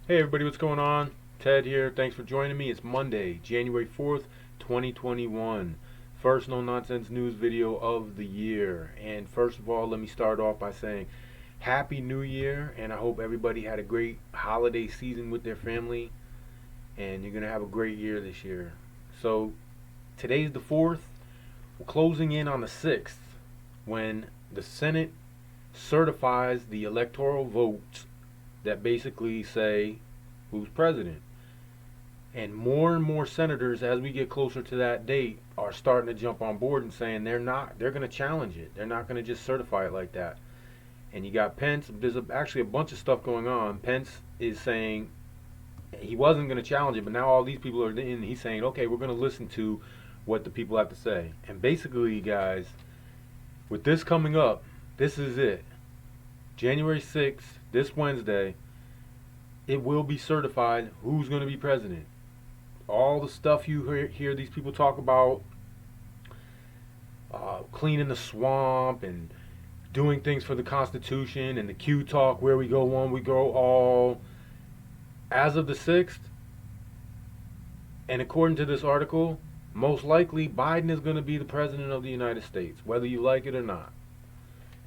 Hey everybody, what's going on? Ted here. Thanks for joining me. It's Monday, January 4th, 2021. First no nonsense news video of the year. And first of all, let me start off by saying Happy New Year, and I hope everybody had a great holiday season with their family, and you're going to have a great year this year. So, today's the 4th. We're closing in on the 6th when the Senate certifies the electoral votes that basically say who's president. And more senators, as we get closer to that date, are starting to jump on board and saying they're going to challenge it. They're not going to just certify it like that. And you got Pence. There's actually a bunch of stuff going on. Pence is saying he wasn't going to challenge it, but now all these people are in. He's saying, okay, we're going to listen to what the people have to say. And basically, guys, with this coming up, this is it. January 6th, this Wednesday, it will be certified who's going to be president. All the stuff you hear these people talk about, cleaning the swamp and doing things for the Constitution and the Q talk, where we go one, we go all. As of the 6th, and according to this article, most likely Biden is going to be the president of the United States, whether you like it or not.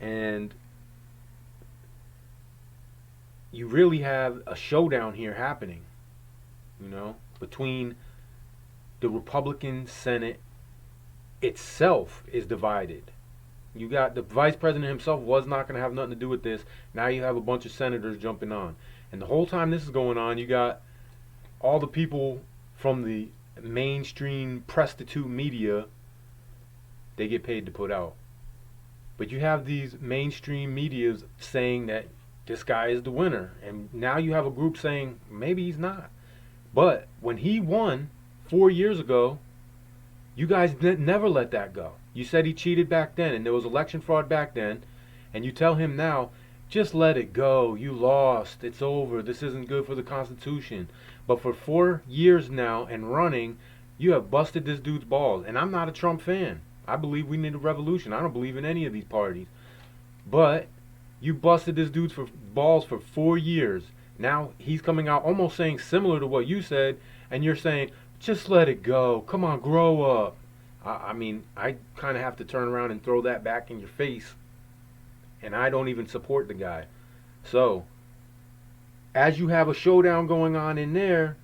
And you really have a showdown here happening, between the Republican Senate itself is divided. You got the vice president himself was not going to have nothing to do with this. Now you have a bunch of senators jumping on. And the whole time this is going on, you got all the people from the mainstream prostitute media, they get paid to put out. But you have these mainstream medias saying that this guy is the winner. And now you have a group saying maybe he's not. But when he won 4 years ago, you guys never let that go. You said he cheated back then and there was election fraud back then. And you tell him now, just let it go. You lost. It's over. This isn't good for the Constitution. But for 4 years now and running, you have busted this dude's balls. And I'm not a Trump fan. I believe we need a revolution. I don't believe in any of these parties. But you busted this dude's balls for 4 years. Now he's coming out almost saying similar to what you said, and you're saying, just let it go. Come on, grow up. I mean, I kind of have to turn around and throw that back in your face, and I don't even support the guy. So, as you have a showdown going on in there,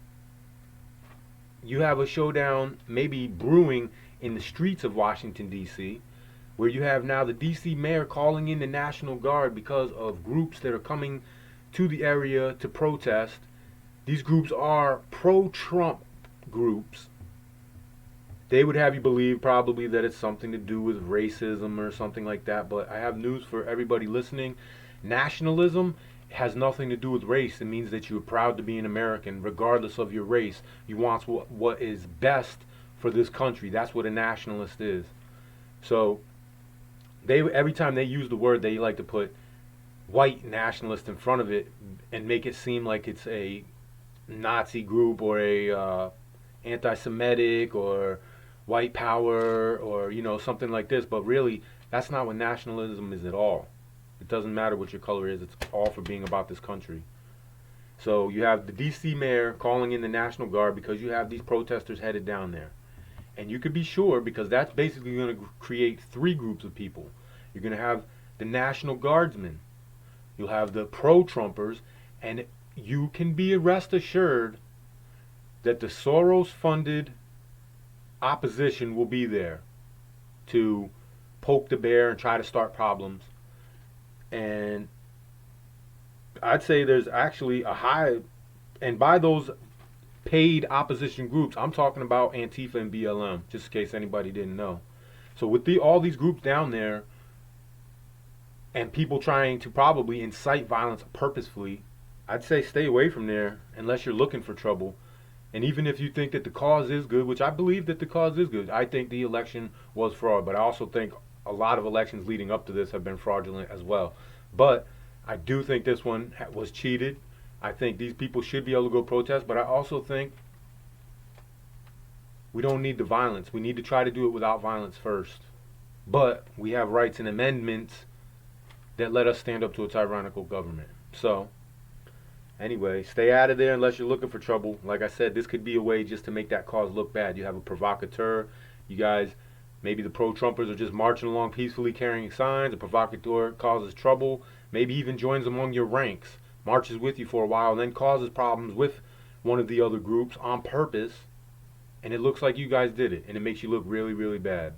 you have a showdown maybe brewing in the streets of Washington, D.C., where you have now the D.C. mayor calling in the National Guard because of groups that are coming to the area to protest. These groups are pro-Trump groups. They would have you believe probably that it's something to do with racism or something like that, but I have news for everybody listening. Nationalism has nothing to do with race. It means that you're proud to be an American regardless of your race. You want what is best for this country. That's what a nationalist is. So they every time they use the word, they like to put white nationalist in front of it and make it seem like it's a Nazi group or a anti-Semitic or white power or something like this. But really, that's not what nationalism is at all. It doesn't matter what your color is. It's all for being about this country. So you have the D.C. mayor calling in the National Guard because you have these protesters headed down there. And you could be sure, because that's basically going to create three groups of people. You're going to have the National Guardsmen. You'll have the pro-Trumpers. And you can be rest assured that the Soros-funded opposition will be there to poke the bear and try to start problems. And I'd say there's actually a high, and by those paid opposition groups, I'm talking about Antifa and BLM, just in case anybody didn't know. So with all these groups down there, and people trying to probably incite violence purposefully, I'd say stay away from there unless you're looking for trouble. And even if you think that the cause is good, which I believe that the cause is good, I think the election was fraud, but I also think a lot of elections leading up to this have been fraudulent as well. But I do think this one was cheated. I think these people should be able to go protest, but I also think we don't need the violence. We need to try to do it without violence first. But we have rights and amendments that let us stand up to a tyrannical government. So Anyway, stay out of there unless you're looking for trouble. Like I said, this could be a way just to make that cause look bad. You have a provocateur. You guys, maybe the pro-Trumpers are just marching along peacefully carrying signs. A provocateur causes trouble, maybe even joins among your ranks, marches with you for a while, and then causes problems with one of the other groups on purpose. And it looks like you guys did it, and it makes you look really, really bad.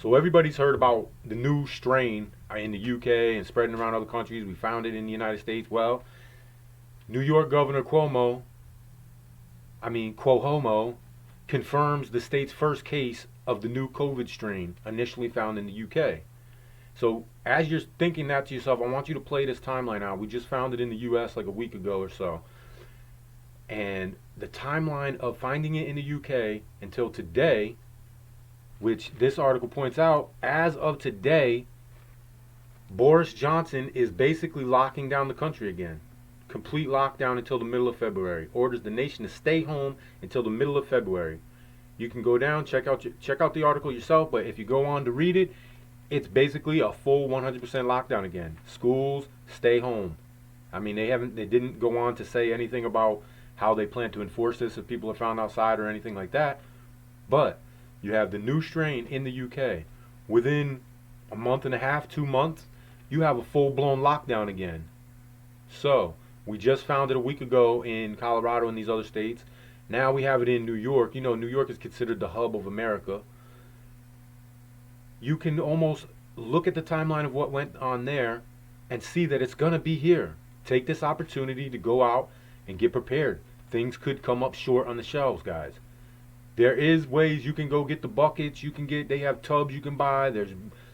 So everybody's heard about the new strain in the UK and spreading around other countries. We found it in the United States. Well, New York Governor Cuomo confirms the state's first case of the new COVID strain initially found in the UK. So as you're thinking that to yourself, I want you to play this timeline out. We just found it in the US like a week ago or so. And the timeline of finding it in the UK until today, which this article points out, as of today, Boris Johnson is basically locking down the country again. Complete lockdown until the middle of February. Orders the nation to stay home until the middle of February. You can go down, check out the article yourself, but if you go on to read it, it's basically a full 100% lockdown again. Schools, stay home. I mean, they didn't go on to say anything about how they plan to enforce this if people are found outside or anything like that. But you have the new strain in the UK. Within a month and a half, 2 months, you have a full-blown lockdown again. So we just found it a week ago in Colorado and these other states. Now we have it in New York. You know, New York is considered the hub of America. You can almost look at the timeline of what went on there and see that it's going to be here. Take this opportunity to go out and get prepared. Things could come up short on the shelves, guys. There is ways you can go get the buckets. They have tubs you can buy. There's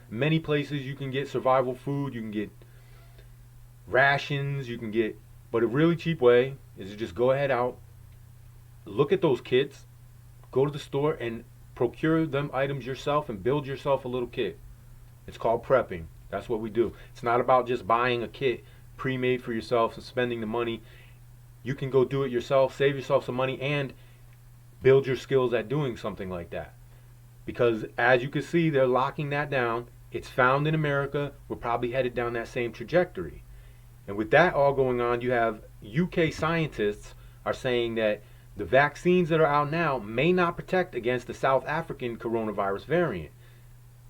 many places you can get survival food. You can get rations. But a really cheap way is to just go ahead out, look at those kits, go to the store and procure them items yourself and build yourself a little kit. It's called prepping. That's what we do. It's not about just buying a kit pre-made for yourself and spending the money. You can go do it yourself, save yourself some money, and build your skills at doing something like that. Because as you can see, they're locking that down. It's found in America. We're probably headed down that same trajectory. And with that all going on, you have UK scientists are saying that the vaccines that are out now may not protect against the South African coronavirus variant.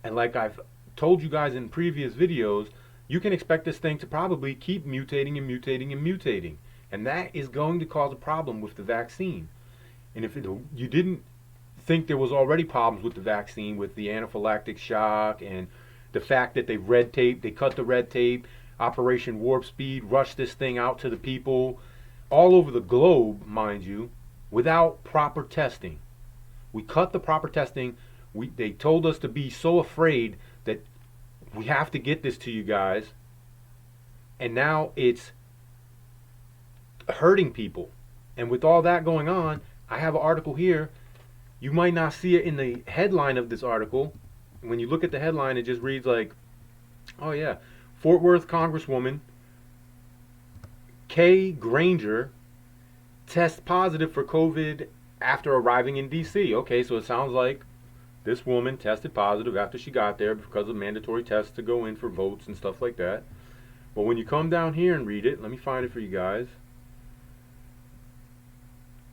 And like I've told you guys in previous videos, you can expect this thing to probably keep mutating and mutating and mutating. And that is going to cause a problem with the vaccine. And if you didn't think there was already problems with the vaccine, with the anaphylactic shock and the fact that they cut the red tape, Operation Warp Speed, rushed this thing out to the people all over the globe, mind you, without proper testing. We cut the proper testing. They told us to be so afraid that we have to get this to you guys. And now it's hurting people. And with all that going on, I have an article here. You might not see it in the headline of this article. When you look at the headline, it just reads like, oh yeah, Fort Worth Congresswoman Kay Granger tests positive for COVID after arriving in D.C. Okay, so it sounds like this woman tested positive after she got there because of mandatory tests to go in for votes and stuff like that. But when you come down here and read it, let me find it for you guys.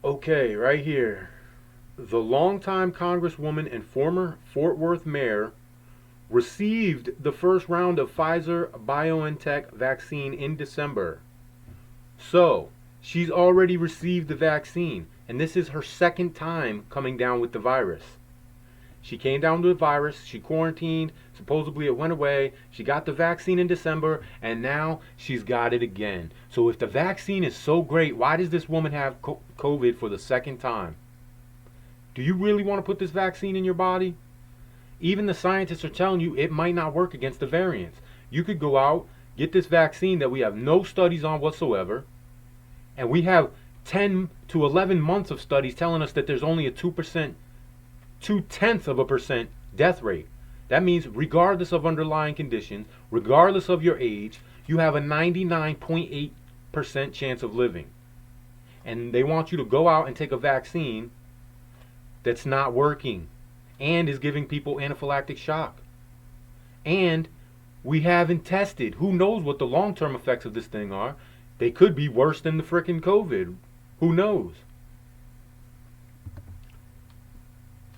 Okay, right here. The longtime Congresswoman and former Fort Worth mayor received the first round of Pfizer-BioNTech vaccine in December. So, she's already received the vaccine, and this is her second time coming down with the virus. She came down with the virus, she quarantined, supposedly it went away, she got the vaccine in December, and now she's got it again. So if the vaccine is so great, why does this woman have COVID for the second time? Do you really want to put this vaccine in your body? Even the scientists are telling you it might not work against the variants. You could go out, get this vaccine that we have no studies on whatsoever, and we have 10 to 11 months of studies telling us that there's only a 0.2% death rate. That means regardless of underlying conditions, regardless of your age, you have a 99.8% chance of living. And they want you to go out and take a vaccine that's not working and is giving people anaphylactic shock. And we haven't tested. Who knows what the long-term effects of this thing are? They could be worse than the frickin' COVID. Who knows?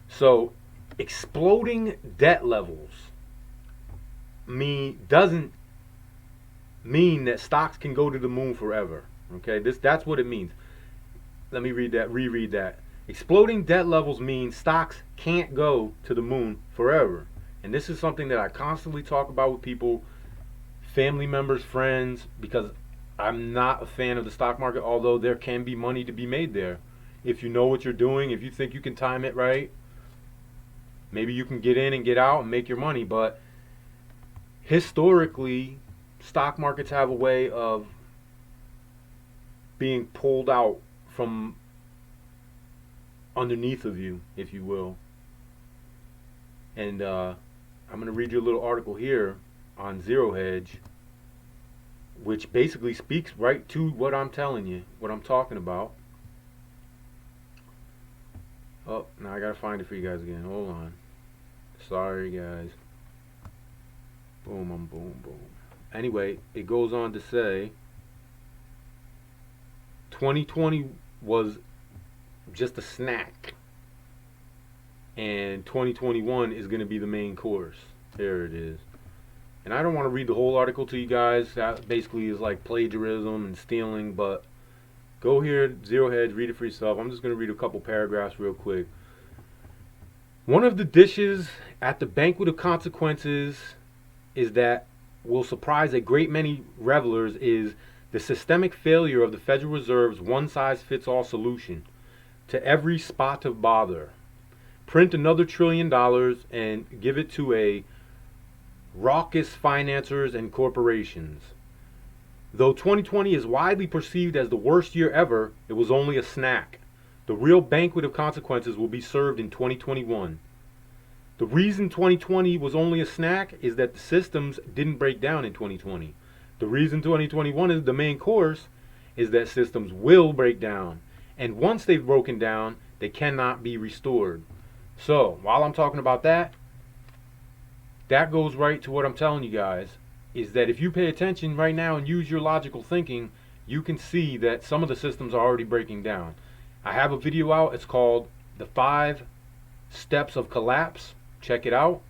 So, exploding debt levels doesn't mean that stocks can go to the moon forever. Okay, that's what it means. Let me reread that. Exploding debt levels means stocks can't go to the moon forever. And this is something that I constantly talk about with people, family members, friends, because I'm not a fan of the stock market, although there can be money to be made there. If you know what you're doing, if you think you can time it right, maybe you can get in and get out and make your money. But historically, stock markets have a way of being pulled out from underneath of you, if you will. And I'm going to read you a little article here on Zero Hedge, which basically speaks right to what I'm telling you, what I'm talking about. Oh, now I got to find it for you guys again. Hold on. Sorry, guys. Boom, boom, boom. Anyway, it goes on to say 2020 was just a snack, and 2021 is going to be the main course. There it is. And I don't want to read the whole article to you guys. That basically is like plagiarism and stealing, but go here, Zero Hedge, read it for yourself. I'm just going to read a couple paragraphs real quick. One of the dishes at the banquet of consequences is that will surprise a great many revelers is the systemic failure of the Federal Reserve's one-size-fits-all solution to every spot of bother. Print another $1 trillion and give it to a raucous financiers and corporations. Though 2020 is widely perceived as the worst year ever, it was only a snack. The real banquet of consequences will be served in 2021. The reason 2020 was only a snack is that the systems didn't break down in 2020. The reason 2021 is the main course is that systems will break down. And once they've broken down, they cannot be restored. So, while I'm talking about that, that goes right to what I'm telling you guys, is that if you pay attention right now and use your logical thinking, you can see that some of the systems are already breaking down. I have a video out. It's called The 5 Steps of Collapse. Check it out.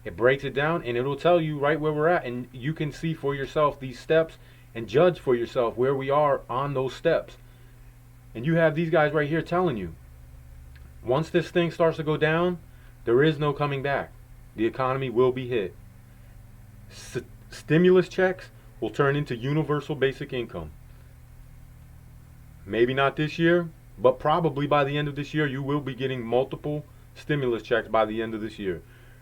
It breaks it down and it'll tell you right where we're at, and you can see for yourself these steps and judge for yourself where we are on those steps. And you have these guys right here telling you, once this thing starts to go down, there is no coming back. The economy will be hit. Stimulus checks will turn into universal basic income. Maybe not this year, but probably by the end of this year, you will be getting multiple stimulus checks by the end of this year.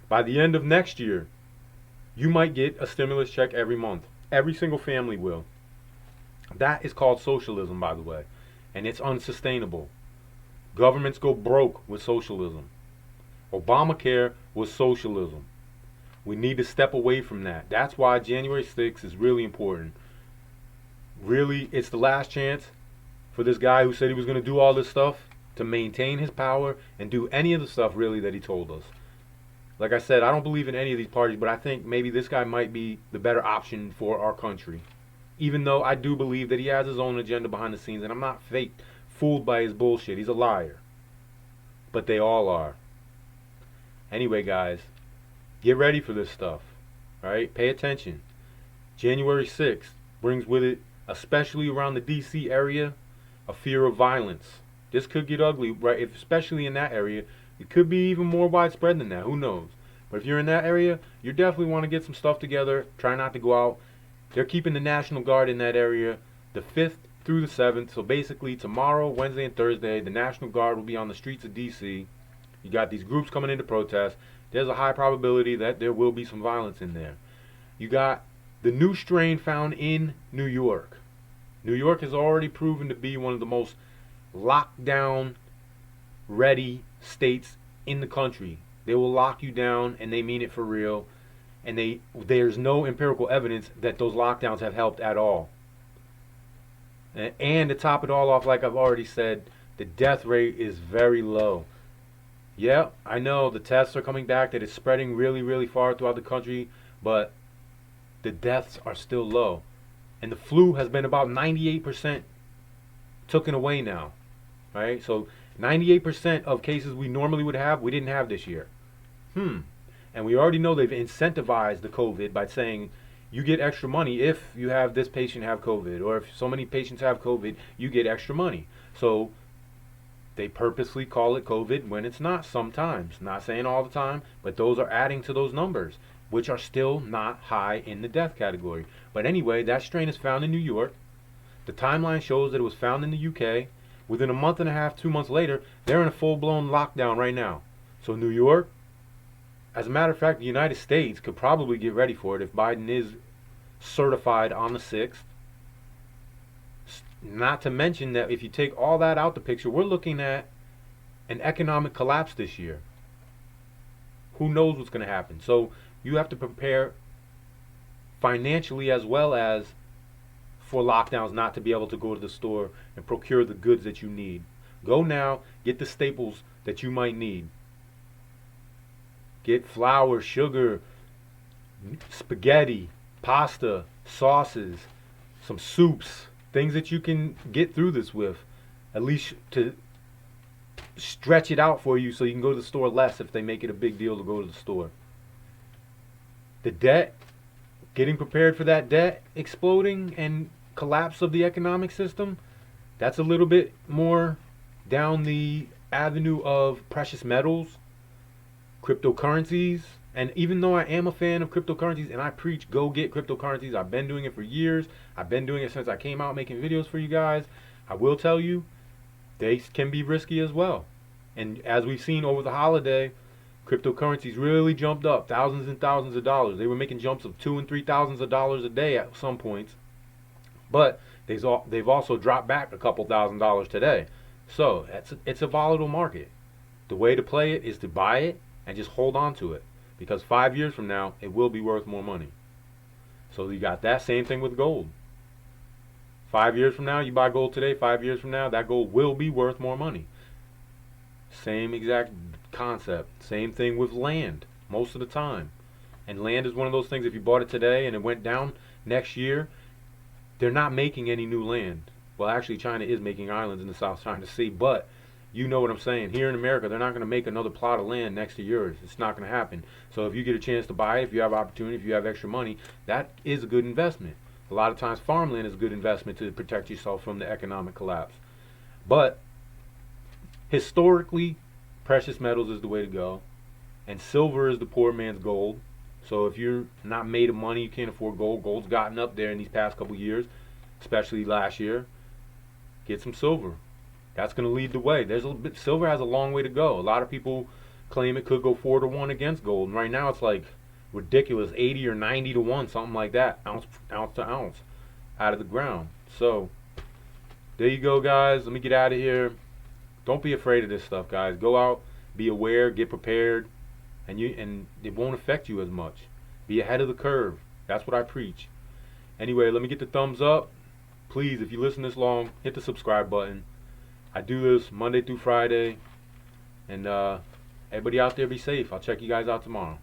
By the end of next year, you might get a stimulus check every month. Every single family will. That is called socialism, by the way. And it's unsustainable. Governments go broke with socialism. Obamacare was socialism. We need to step away from that. That's why January 6th is really important. Really, it's the last chance for this guy who said he was going to do all this stuff to maintain his power and do any of the stuff really that he told us. Like I said, I don't believe in any of these parties, but I think maybe this guy might be the better option for our country. Even though I do believe that he has his own agenda behind the scenes, and I'm not fooled by his bullshit. He's a liar. But they all are. Anyway, guys, get ready for this stuff. Right? Pay attention. January 6th brings with it, especially around the D.C. area, a fear of violence. This could get ugly, right? Especially in that area. It could be even more widespread than that. Who knows? But if you're in that area, you definitely want to get some stuff together. Try not to go out. They're keeping the National Guard in that area the 5th through the 7th. So basically tomorrow, Wednesday, and Thursday, the National Guard will be on the streets of D.C. You got these groups coming in to protest. There's a high probability that there will be some violence in there. You got the new strain found in New York. New York has already proven to be one of the most lockdown ready states in the country. They will lock you down, and they mean it for real. And there's no empirical evidence that those lockdowns have helped at all. And to top it all off, like I've already said, the death rate is very low. Yeah, I know the tests are coming back, that it's spreading really, really far throughout the country, but the deaths are still low. And the flu has been about 98% taken away now, right? So 98% of cases we normally would have, we didn't have this year. And we already know they've incentivized the COVID by saying you get extra money if you have this patient have COVID, or if so many patients have COVID, you get extra money. So they purposely call it COVID when it's not sometimes. Not saying all the time, but those are adding to those numbers, which are still not high in the death category. But anyway, that strain is found in New York. The timeline shows that it was found in the UK. Within a month and a half, 2 months later, they're in a full-blown lockdown right now. So New York, as a matter of fact, the United States could probably get ready for it if Biden is certified on the 6th. Not to mention that if you take all that out the picture, we're looking at an economic collapse this year. Who knows what's going to happen? So you have to prepare financially as well as for lockdowns, not to be able to go to the store and procure the goods that you need. Go now, get the staples that you might need. Get flour, sugar, spaghetti, pasta, sauces, some soups, things that you can get through this with, at least to stretch it out for you so you can go to the store less if they make it a big deal to go to the store. The debt, getting prepared for that debt exploding and collapse of the economic system, that's a little bit more down the avenue of precious metals, cryptocurrencies. And even though I am a fan of cryptocurrencies and I preach go get cryptocurrencies, I've been doing it for years. I've been doing it since I came out making videos for you guys. I will tell you, they can be risky as well. And as we've seen over the holiday, cryptocurrencies really jumped up thousands and thousands of dollars. They were making jumps of $2,000 and $3,000 a day at some points. But they've also dropped back a couple $1,000s today. So it's a volatile market. The way to play it is to buy it and just hold on to it. Because 5 years from now, it will be worth more money. So you got that same thing with gold. 5 years from now, you buy gold today, 5 years from now, that gold will be worth more money. Same exact concept. Same thing with land, most of the time. And land is one of those things, if you bought it today and it went down next year, they're not making any new land. Well, actually, China is making islands in the South China Sea, but you know what I'm saying. Here in America, they're not going to make another plot of land next to yours. It's not going to happen. So if you get a chance to buy it, if you have opportunity, if you have extra money, that is a good investment. A lot of times farmland is a good investment to protect yourself from the economic collapse. But historically, precious metals is the way to go. And silver is the poor man's gold. So if you're not made of money, you can't afford gold. Gold's gotten up there in these past couple years, especially last year. Get some silver. That's going to lead the way. Silver has a long way to go. A lot of people claim it could go 4-1 against gold. And right now it's like ridiculous, 80 or 90 to 1, something like that, ounce to ounce out of the ground. So there you go, guys. Let me get out of here. Don't be afraid of this stuff, guys. Go out, be aware, get prepared, and it won't affect you as much. Be ahead of the curve. That's what I preach. Anyway, let me get the thumbs up. Please, if you listen this long, hit the subscribe button. I do this Monday through Friday. And everybody out there, be safe. I'll check you guys out tomorrow.